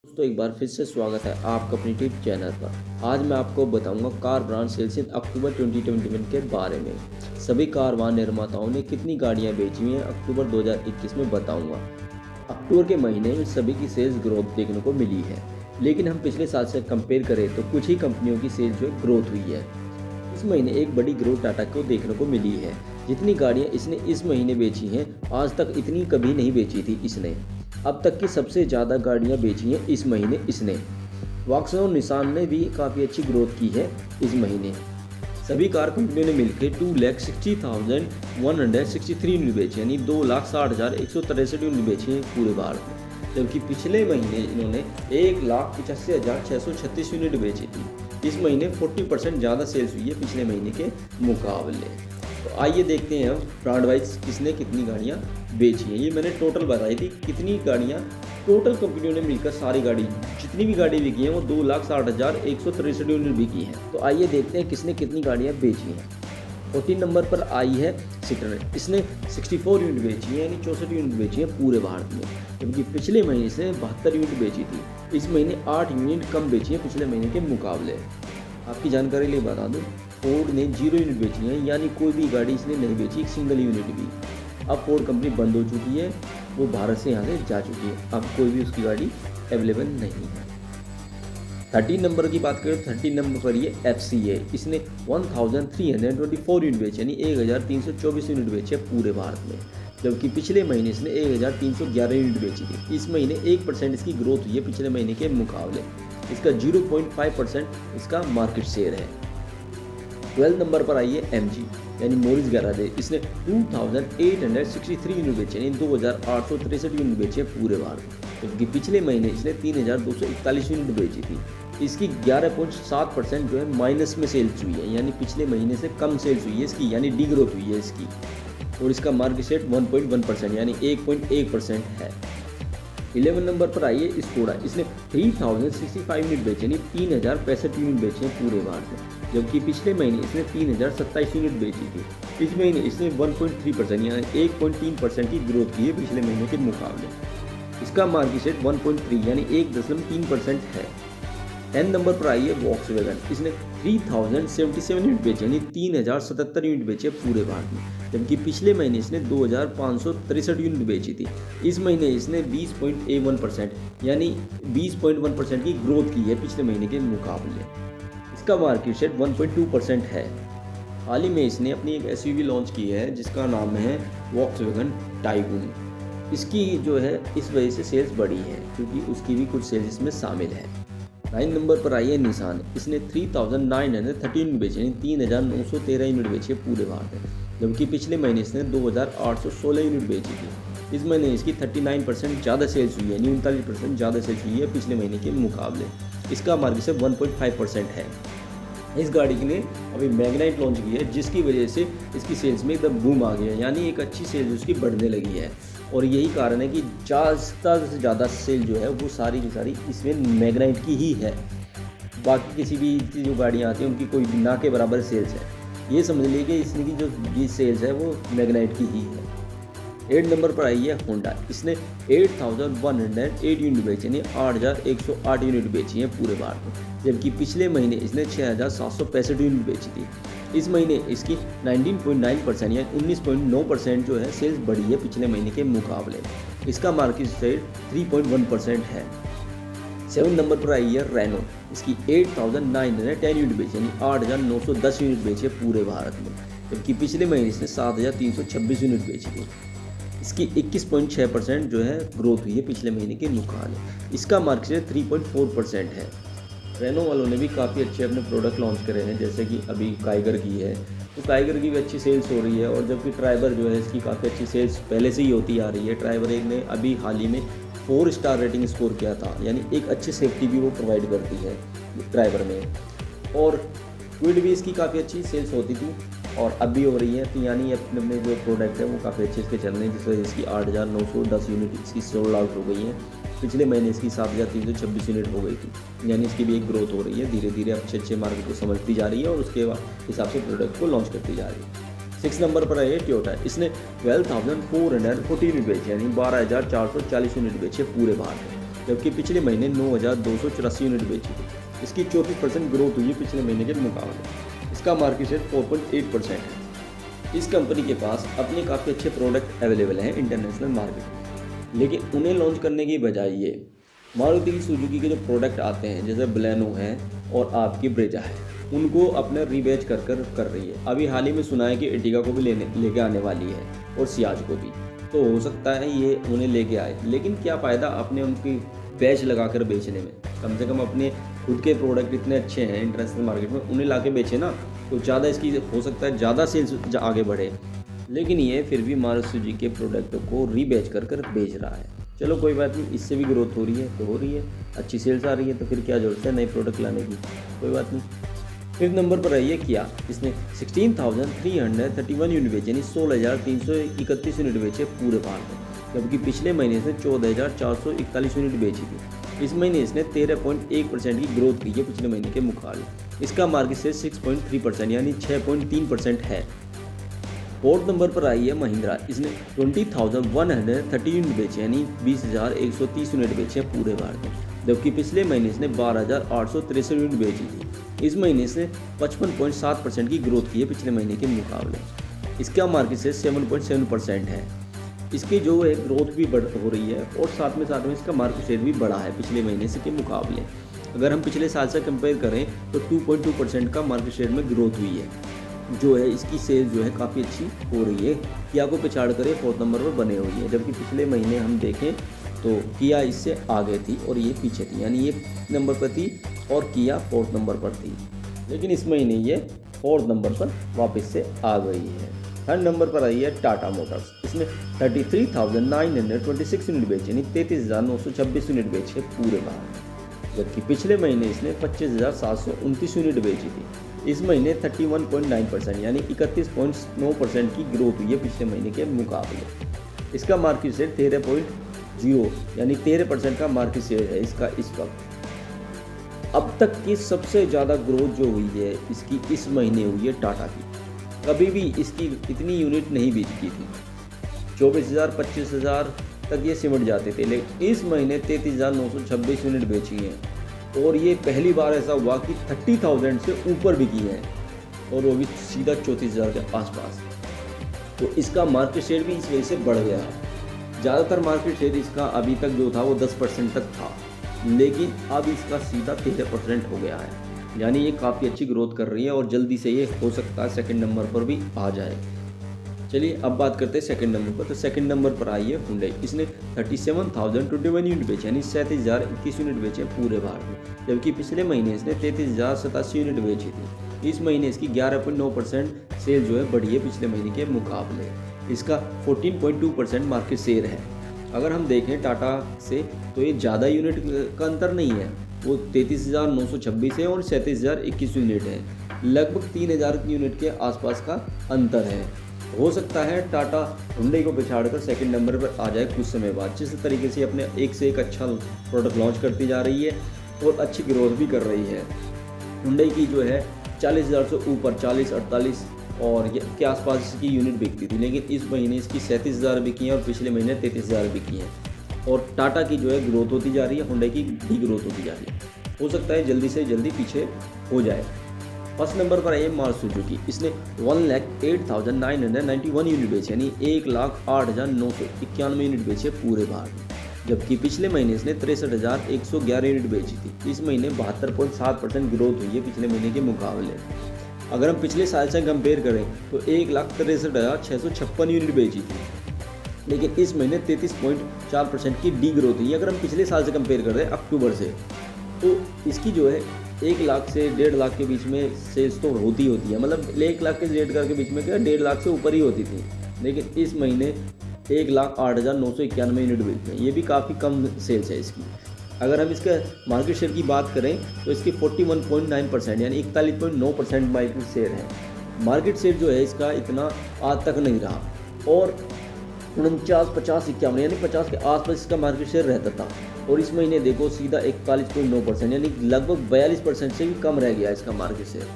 दोस्तों एक बार फिर से स्वागत है आपका अपनी टिप चैनल पर। आज मैं आपको बताऊंगा कार ब्रांड सेल्स इन अक्टूबर 2021 के बारे में। सभी कार वाहन निर्माताओं ने कितनी गाड़ियां बेची हैं अक्टूबर 2021 में बताऊंगा। अक्टूबर के महीने में सभी की सेल्स ग्रोथ देखने को मिली है, लेकिन हम पिछले साल से कंपेयर करें तो कुछ ही कंपनियों की सेल्स जो ग्रोथ हुई है। इस महीने एक बड़ी ग्रोथ टाटा को देखने को मिली है। जितनी गाड़ियां इसने इस महीने बेची हैं आज तक इतनी कभी नहीं बेची थी इसने। अब तक की सबसे ज़्यादा गाड़ियां बेची हैं इस महीने इसने। वॉक्सवैगन और निसान ने भी काफ़ी अच्छी ग्रोथ की है इस महीने। सभी कार कंपनियों ने मिलकर 2,60,163 यूनिट बेची, यानी 2,60,163 यूनिट बेची हैं पूरे भारत में। जबकि पिछले महीने इन्होंने 1,85,636 यूनिट बेची थी। इस महीने 40% ज़्यादा सेल्स हुई है पिछले महीने के मुकाबले। तो आइए देखते हैं हम ब्रांड वाइज किसने कितनी गाड़ियाँ बेची हैं। ये मैंने टोटल बताई थी कितनी गाड़ियाँ टोटल कंपनियों ने मिलकर सारी गाड़ी जितनी भी गाड़ी बिकी हैं वो 2,60,163 यूनिट बिकी हैं। तो आइए देखते हैं किसने कितनी गाड़ियाँ बेची हैं। 14 नंबर पर आई है सिट्रोन। इसने 64 यूनिट बेची है, यानी 64 यूनिट बेची है पूरे भारत में। जबकि पिछले महीने से 72 यूनिट बेची थी। इस महीने 8 यूनिट कम बेची है पिछले महीने के मुकाबले। आपकी जानकारी लिए बता दूं, फोर्ड ने 0 यूनिट बेची है, यानी कोई भी गाड़ी इसने नहीं बेची, एक सिंगल यूनिट भी। अब फोर्ड कंपनी बंद हो चुकी है, वो भारत से यहाँ से जा चुकी है। अब कोई भी उसकी गाड़ी अवेलेबल नहीं है। 13 नंबर की बात करें तो 13 नंबर पर ये FCA। इसने 1,324 यूनिट बेची, यानी 1,324 यूनिट बेची है पूरे भारत में। जबकि पिछले महीने इसने 1,311 यूनिट बेची थी। इस महीने 1% इसकी ग्रोथ हुई है पिछले महीने के मुकाबले। इसका 0.5% इसका मार्केट शेयर है। 12 नंबर पर आई है MG, यानी मोरिस गैराज। इसने 2,863 यूनिट बेचे, यानी 2,863 यूनिट बेचे पूरे भारत में। जबकि पिछले महीने इसने 3,241 यूनिट बेची थी। इसकी 11.7% जो है माइनस में सेल्स हुई है, यानी पिछले महीने से कम सेल्स हुई है इसकी, यानी डी ग्रोथ हुई है इसकी। और इसका मार्केट शेयर 1.1%, यानी 1.1% है। 11 नंबर पर आई है स्कोडा। इसने 3,065 यूनिट बेचे, यानी 3,065 यूनिट बेचे हैं पूरे भारत में। जबकि पिछले महीने इसने 3,027 यूनिट बेची थी। इस महीने इसने 1.3%, यानी 1.3% की ग्रोथ की है पिछले महीने के मुकाबले। इसका मार्केट शेयर 1.3, यानी 1.3% है। 10 नंबर पर आई है वॉक्सवैगन। इसने 3,077 यूनिट बेचे, यानी 3,077 यूनिट बेचे पूरे भारत में। जबकि पिछले महीने इसने 2,563 यूनिट बेची थी। इस महीने इसने 20.1%, यानी 20.1% की ग्रोथ की है पिछले महीने के मुकाबले। इसका मार्केट शेयर 1.2% है। हाल ही में इसने अपनी एक SUV लॉन्च की है जिसका नाम है वॉक्सवैगन टाइगून। इसकी जो है इस वजह से सेल्स बढ़ी है क्योंकि उसकी भी कुछ सेल्स इसमें शामिल है। 9 नंबर पर आई है निसान। इसने 3,913 यूनिट बेचे, यानी 3,913 यूनिट बेची है पूरे भारत में। जबकि पिछले महीने इसने 2,816 यूनिट बेची थी। इस महीने इसकी 39% ज़्यादा सेल्स हुई है, यानी 39% ज़्यादा सेल्स हुई है पिछले महीने के मुकाबले। इसका मार्केट शेयर 1.5% है। इस गाड़ी के लिए अभी मैग्नाइट लॉन्च की है जिसकी वजह से इसकी सेल्स में एकदम बूम आ गया है, यानी एक अच्छी सेल्स उसकी बढ़ने लगी है। और यही कारण है कि ज़्यादा से ज़्यादा सेल जो है वो सारी की सारी इसमें मैग्नाइट की ही है। बाकी किसी भी जो गाड़ियाँ आती हैं उनकी कोई ना के बराबर सेल्स है। ये समझ लीजिए कि इसमें की जो सेल्स है वो मैग्नाइट की ही है। 8 नंबर पर आई है होंडा। इसने 8,108 यूनिट बेची, यानी 8,108 यूनिट बेची है पूरे भारत में। जबकि पिछले महीने इसने 6,765 यूनिट बेची थी। इस महीने इसकी 19.9%, यानी 19.9% जो है सेल्स बढ़ी है पिछले महीने के मुकाबले। इसका मार्केट शेयर 3.1% है। 7 नंबर पर आई है रेनो। इसकी 8,910 यूनिट बेची, यानी 8,910 यूनिट बेची है पूरे भारत में। जबकि पिछले महीने इसने 7,326 यूनिट बेची थी। इसकी 21.6% जो है ग्रोथ हुई है पिछले महीने के मुकाबले। इसका मार्केट शेयर 3.4% है। रेनो वालों ने भी काफ़ी अच्छे अपने प्रोडक्ट लॉन्च करे हैं, जैसे कि अभी काइगर की है, तो काइगर की भी अच्छी सेल्स हो रही है। और जबकि ट्राइबर जो है इसकी काफ़ी अच्छी सेल्स पहले से ही होती आ रही है। ट्राइबर एक ने अभी हाल ही में 4 स्टार रेटिंग स्कोर किया था, यानी एक अच्छी सेफ्टी भी वो प्रोवाइड करती है ट्राइबर में। और क्विड भी इसकी काफ़ी अच्छी सेल्स होती थी और अब भी हो रही है। तो यानी अपने जो प्रोडक्ट है वो काफ़ी अच्छे इसके चल रहे हैं, जिस वजह इसकी 8,910 यूनिट इसकी सोल्ड आउट हो गई है। पिछले महीने इसकी 7,326 यूनिट हो गई थी, यानी इसकी भी एक ग्रोथ हो रही है। धीरे धीरे अच्छे मार्केट को समझती जा रही है और उसके हिसाब से प्रोडक्ट को लॉन्च करती जा रही है। 6 नंबर पर है टोयोटा। इसने 12,440 यूनिट बेची, यानी 12,440 यूनिट बेचे पूरे भारत में। जबकि पिछले महीने 9,284 यूनिट बेची थी। इसकी 34% ग्रोथ हुई है पिछले महीने के मुकाबले। इसका मार्केट शेयर 4.8% है। इस कंपनी के पास अपने काफ़ी अच्छे प्रोडक्ट अवेलेबल हैं इंटरनेशनल मार्केट में, लेकिन उन्हें लॉन्च करने की बजाय ये मारुति सुजुकी के जो प्रोडक्ट आते हैं जैसे बलेनो है और आपकी ब्रेजा है, उनको अपना रीबैच कर रही है। अभी हाल ही में सुना है कि एर्टिगा को भी लेके आने वाली है और सियाज को भी, तो हो सकता है ये उन्हें लेके आए, लेकिन क्या फ़ायदा अपने उनकी बैच लगाकर बेचने में। कम से कम अपने खुद के प्रोडक्ट इतने अच्छे हैं इंटरनेशनल मार्केट में, उन्हें ला के बेचे ना, तो ज़्यादा इसकी हो सकता है ज़्यादा सेल्स आगे बढ़े। लेकिन ये फिर भी मारुति सुजुकी के प्रोडक्ट को रीबैच कर बेच रहा है। चलो कोई बात नहीं, इससे भी ग्रोथ हो रही है तो हो रही है, अच्छी सेल्स आ रही है, तो फिर क्या जरूरत है नए प्रोडक्ट लाने की, कोई बात नहीं। 5th नंबर पर आई है किया। इसने 16,331 यूनिट बेचे, यानी 16,331 यूनिट बेचे पूरे भारत में, जबकि पिछले महीने से 14,441 यूनिट बेची थी। इस महीने इसने 13.1% की ग्रोथ की है पिछले महीने के मुकाबले। इसका मार्केट शेयर 6.3% यानी 6.3% है। 4th नंबर पर आई है महिंद्रा। इसने 20,130 यूनिट बेचे, यानी 20,130 यूनिट बेचे पूरे भारत में, जबकि पिछले महीने इसने 12,863 यूनिट बेची थी। इस महीने इसने 55.7% की ग्रोथ की है पिछले महीने के मुकाबले। इसका मार्केट शेयर 7.7% है। इसकी जो है ग्रोथ भी हो रही है और साथ में इसका मार्केट शेयर भी बढ़ा है पिछले महीने से के मुकाबले। अगर हम पिछले साल से कंपेयर करें तो 2.2% का मार्केट शेयर में ग्रोथ हुई है। जो है इसकी सेल जो है काफ़ी अच्छी हो रही है। किया को पिछाड़ कर 4th नंबर पर बने हुई है, जबकि पिछले महीने हम देखें तो किया इससे आगे थी और ये पीछे थी, यानी ये नंबर पर थी और किया 4th नंबर पर थी, लेकिन इस महीने ये 4th नंबर पर वापस से आ गई है। 3rd नंबर पर आई है टाटा मोटर्स। इसने 33,926 यूनिट बेचे, यानी 33,926 यूनिट बेचे पूरे भारत, जबकि पिछले महीने इसने 25,729 यूनिट बेची थी। इस महीने 31.9% यानी 31.9% की ग्रोथ हुई है पिछले महीने के मुकाबले। इसका मार्केट शेयर 13.0 यानी 13% का मार्केट शेयर है इसका इस वक्त। अब तक की सबसे ज़्यादा ग्रोथ जो हुई है इसकी इस महीने हुई है टाटा की। कभी भी इसकी इतनी यूनिट नहीं बिकी थी, 24,000 25,000 तक ये सिमट जाते थे, लेकिन इस महीने 33,926 यूनिट बेची हैं और ये पहली बार ऐसा हुआ कि 30,000 से ऊपर बिकी है और वो भी सीधा 34,000 के आसपास। तो इसका मार्केट शेयर भी इस वजह से बढ़ गया है। ज़्यादातर मार्केट शेयर इसका अभी तक जो था वो 10% तक था, लेकिन अब इसका सीधा 13% हो गया है, यानी ये काफ़ी अच्छी ग्रोथ कर रही है और जल्दी से ये हो सकता है 2nd नंबर पर भी आ जाए। चलिए अब बात करते हैं 2nd नंबर पर। तो 2nd नंबर पर आई है हुंडई। इसने 37,021 यूनिट बेचे, यानी 37,021 यूनिट बेचे पूरे भारत में, जबकि पिछले महीने इसने 33,087 यूनिट बेची थी। इस महीने इसकी 11.9% सेल जो है बढ़ी है पिछले महीने के मुकाबले। इसका 14.2% मार्केट शेयर है। अगर हम देखें टाटा से तो ये ज़्यादा यूनिट का अंतर नहीं है, वो 33,926 है और 37,021 यूनिट है, लगभग 3,000 यूनिट के आसपास का अंतर है। हो सकता है टाटा हुंडई को पिछाड़कर 2nd नंबर पर आ जाए कुछ समय बाद, जिस तरीके से अपने एक से एक अच्छा प्रोडक्ट लॉन्च करती जा रही है और अच्छी ग्रोथ भी कर रही है। हुंडई की जो है 40,000 से ऊपर 40-48 और के आसपास इसकी यूनिट बिकती थी, लेकिन इस महीने इसकी 37,000 बिकी हैं और पिछले महीने 33,000 बिकी हैं। और टाटा की जो है ग्रोथ होती जा रही है, हुंडई की भी ग्रोथ होती जा रही है। हो सकता है जल्दी से जल्दी पीछे हो जाए। 1st नंबर पर आई है मारुति सुजुकी। इसने 1,08,991 यूनिट बेचे, यानी 1,08,991 यूनिट बेचे पूरे भारत में, जबकि पिछले महीने इसने 63,111 यूनिट बेची थी। इस महीने 72.7% ग्रोथ हुई है पिछले महीने के मुकाबले। अगर हम पिछले साल से कंपेयर करें तो 1,63,656 यूनिट बेची थी, लेकिन इस महीने 33.4% की डी ग्रोथ हुई है। अगर हम पिछले साल से कंपेयर कर रहे हैं अक्टूबर से, तो इसकी जो है 1 लाख से 1.5 लाख के बीच में सेल्स तो होती है, मतलब 1 लाख के 1.5 के बीच में क्या 1.5 लाख से ऊपर ही होती थी, लेकिन इस महीने 1,08,991 यूनिट बिकते हैं। ये भी काफ़ी कम सेल्स है इसकी। अगर हम इसका मार्केट शेयर की बात करें तो इसकी 41.9% यानी 41.9% मार्केट शेयर है। मार्केट शेयर जो है इसका इतना आज तक नहीं रहा और 49, 50, 51 यानी 50 के आसपास इसका मार्केट शेयर रहता था, और इस महीने देखो सीधा 41.9% यानी लगभग 42% से भी कम रह गया इसका मार्केट शेयर।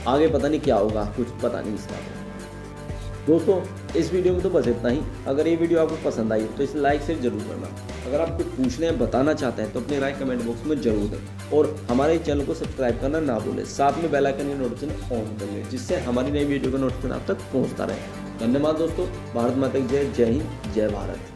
आगे पता नहीं क्या होगा, कुछ पता नहीं इसका। दोस्तों इस वीडियो में तो बस इतना ही। अगर ये वीडियो आपको पसंद आई तो इसे लाइक शेयर जरूर करना। अगर आप कुछ पूछना है बताना चाहते हैं तो अपनी राय कमेंट बॉक्स में जरूर दें और हमारे चैनल को सब्सक्राइब करना ना भूलें। साथ में बेल आइकन की नोटिफिकेशन ऑन कर लें जिससे हमारी नई वीडियो का नोटिफिकेशन आप तक पहुँचता रहे। धन्यवाद दोस्तों। भारत माता की जय। जय हिंद, जय भारत।